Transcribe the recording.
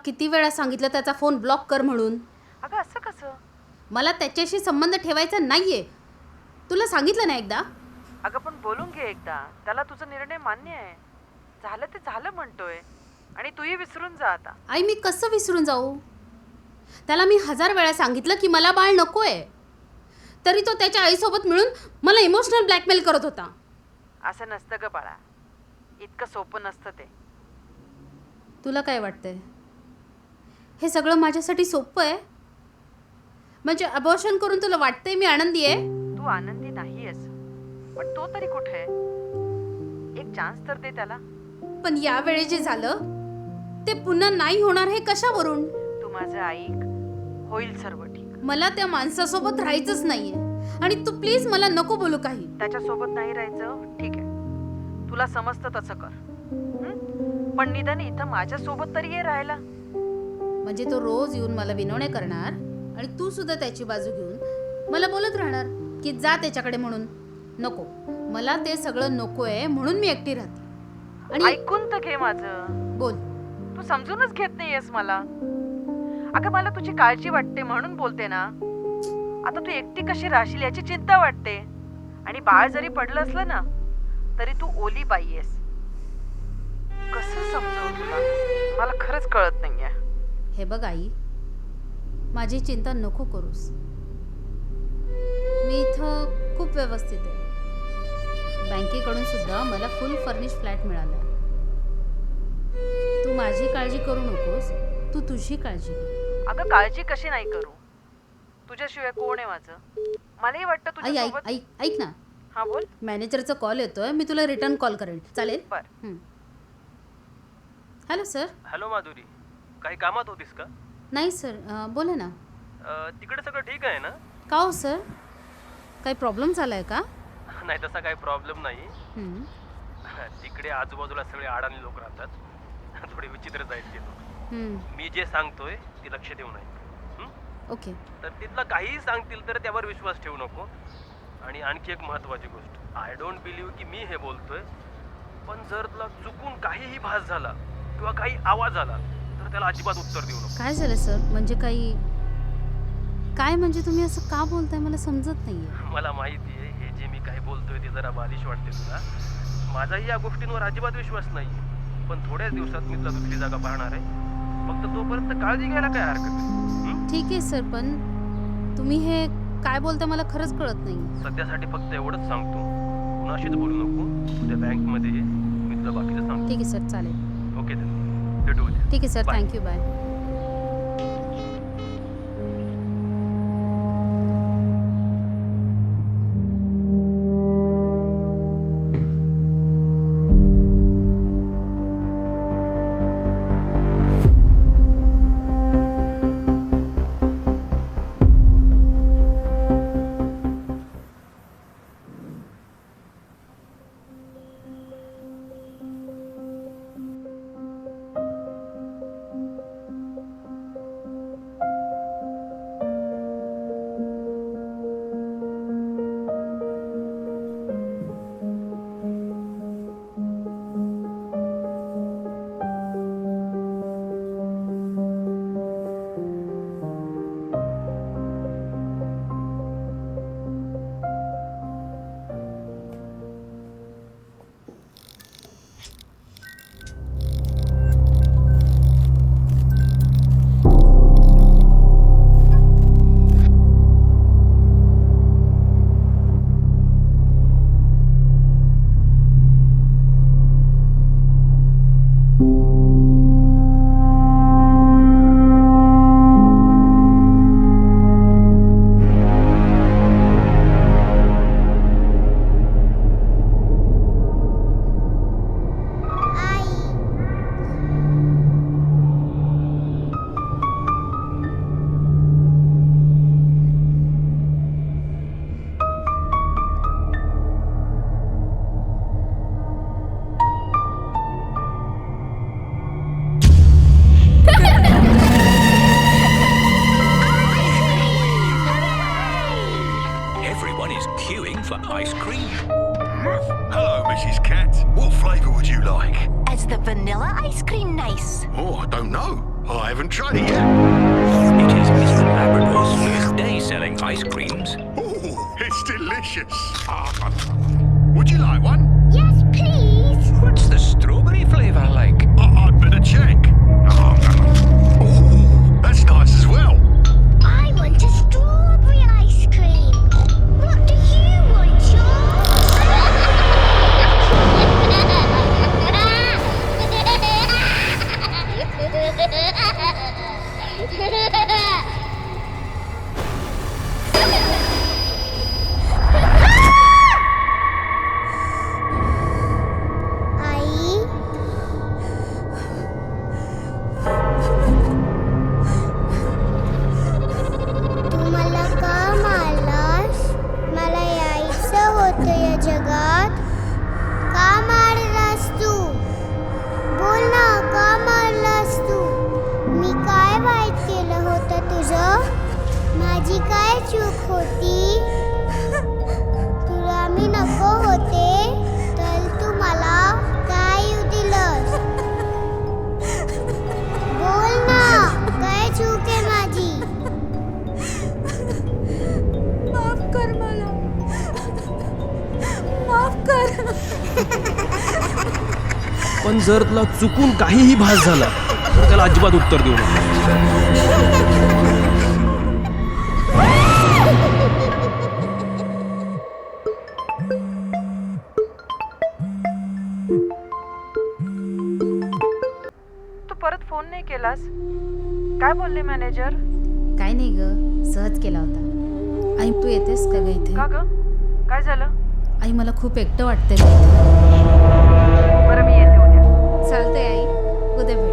किती वेळा सांगितलं त्याचा फोन ब्लॉक कर म्हणून. अगं असं कसं? मला त्याच्याशी संबंध ठेवायचा नाहीये. तुला सांगितलं ना एकदा. अगं पण बोलून घे एकदा. त्याला तुझा निर्णय मान्य आहे. झालं ते झालं म्हणतोय. आणि तूही विसरून जा आता. आई मी कसं विसरून जाऊ? त्याला मी 1000 वेळा सांगितलं की मला बाळ नकोय. तरी तो त्याच्या आईसोबत मिळून मला इमोशनल ब्लॅकमेल करत होता. असं नसतं ग बाळा. इतकं सोपं नसतं ते. तुला काय वाटतंय? हे सगळं माझ्यासाठी सोपं आहे? म्हणजे अबॉर्शन करून तुला वाटतंय मी आनंदी आहे? तू आनंदी नाहीयेस. पण तो तरी कुठे? एक चान्स तर दे त्याला. पण यावेळी जे झालं ते पुन्हा नाही होणार हे कशावरून? तू माझं ऐक. होईल सर्व ठीक. मला त्या माणसासोबत राहायचंच नाहीये. आणि तू प्लीज मला नको बोलू काही. त्याच्यासोबत नाही राहायचं ठीक आहे. तुला समजतं तसं कर. हं? पण निदान इथं माझ्यासोबत तरी ये राहायला. म्हणजे तो रोज येऊन मला विनवणे करणार आणि तू सुद्धा त्याची बाजू घेऊन मला बोलत राहणार की जा त्याच्याकडे म्हणून. नको, मला ते सगळं नकोय म्हणून मी एकटी राहते. आणि ऐकून तर घे माझं. बोल. तू समजूनच घेत नाहीयेस मला. अगं मला तुझी काळजी वाटते म्हणून बोलते ना. आता तू एकटी कशी राहशील याची चिंता वाटते. आणि बाळ जरी पडलं असलं ना तरी तू ओली बाई आहेस. कसं समजावं तुला? मला खरंच कळत नाहीये. हे बघ आई, माझी चिंता नको करूस. मी इथं खूप व्यवस्थित आहे. बँकेकडून सुद्धा मला फुल फर्निश फ्लॅट मिळाला. तू माझी काळजी करू नकोस, तू तुझी काळजी घे. अगं काळजी कशी नाही करू? तुझ्याशिवाय कोण आहे माझं? मलाही वाटतं आई आई तुझ्यासोबत. ऐक ना. हा बोल. मॅनेजरचा कॉल येतोय, मी तुला रिटर्न कॉल करेन, चालेल? बर. Hello sir. हॅलो माधुरी, काही कामात होतीस का? नाही सर, बोला ना. तिकडे सगळं ठीक आहे ना? का हो सर, काही प्रॉब्लेम झाला आहे का? नाही तसा काही प्रॉब्लेम नाही. हं. तिकडे आजूबाजूला सगळे अडाणी लोक राहतात. थोडे विचित्रच आहेत ते लोक. हं. मी जे सांगतोय ते लक्ष देऊ नये. ओके. तर तिथलं काहीही सांगतील तर त्यावर विश्वास ठेवू नको. आणि आणखी एक महत्त्वाची गोष्ट, आय डोंट बिलीव्ह की मी हे बोलतोय, पण जर तुला चुकून काहीही भास झाला किंवा काही आवाज आला तर त्याला अजिबात उत्तर देऊ नको. काय झालं सर? म्हणजे काही काय? म्हणजे तुम्ही असं का बोलताय मला समजत नाहीये. मला माहिती आहे हे जे मी काही बोलतोय ते जरा बालिश वाटते तुला. माझाही या गोष्टींवर अजिबात विश्वास नाही. पण थोड्याच दिवसात मी तुला दुसरी जागा पाहणार आहे. फक्त तोपर्यंत काळजी घ्यायला काय हरकत नाही. ठीक आहे सर, पण तुम्ही हे काय बोलताय मला खरंच कळत नाही. सध्यासाठी फक्त एवढंच सांगतो, कुणाशीच बोलू नको. उद्या बँकमध्ये ये, मी तुला बाकीचं सांगतो. ठीक आहे सर, चालेल. Okay then. भेटू उद्या. ठीक आहे sir, Bye. Thank you, bye. for ice cream. Hello, Mrs. Cat. What flavour would you like? Is the vanilla ice cream nice? Oh, I don't know. I haven't tried it yet. It is Mr. Labrador's first day selling ice creams. Ooh, it's delicious. Would you like one? Yes, please. What's the strawberry flavor like? I'd better check. Ooh, that's nice as well. I want a strawberry ice cream. What do you want, George? आई तू मला का मारलास? मला यायचं होतं या जगात. का मारलास तू? बोल ना, का मारलास तू? मी काय वाईट केलं होतं तुझं? माझी काय चूक होती? तुला मी नको होते तर तू मला काय येऊ दिलंस? बोल ना, काय चूक आहे माझी? माफ कर मला, माफ कर. पण जर तुला चुकून काहीही भास झाला तर त्याला अजिबात उत्तर देऊ नको. तू परत फोन नाही केलास? काय बोलले मॅनेजर? काय नाही ग, सहज केला होता. आई तू येतेस का ग इथे? का ग? काय झालं? आई मला खूप एकटं वाटतंय ग इथे. बरं मी येते उद्या. चालतंय आई, उद्या भेटू.